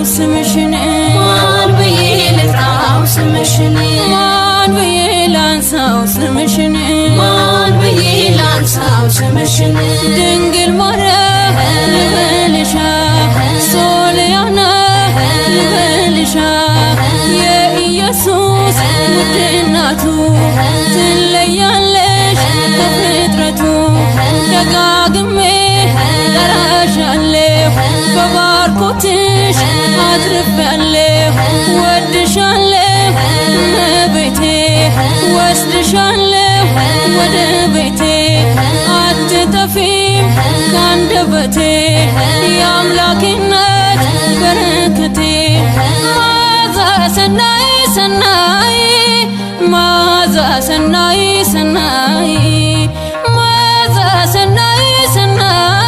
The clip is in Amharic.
ስምሽን ማን ብዬ ልጥራው ስምሽን ማን ብዬ ላንሳው ስምሽን ማን ብዬ ላንሳው ስምሽን ድንግል ማርያም ልበልሻ ሶልያና ልበልሻ የኢየሱስ ውድ እናቱ ትለያለሽ ከፍጥረቱ ደጋግሜ ጠራሻለሁ በባርኮትሽ አትርፌያለሁ ወድሻለሁ እመቤቴ ወስድሻለሁ ወደ ቤቴ አትጠፊም ካንደበቴ የአምላኬነት በረከቴ ማዛ ሰናይ ሰናይ ማዛ ሰናይ ሰናይ ማዛ ሰናይ ሰናይ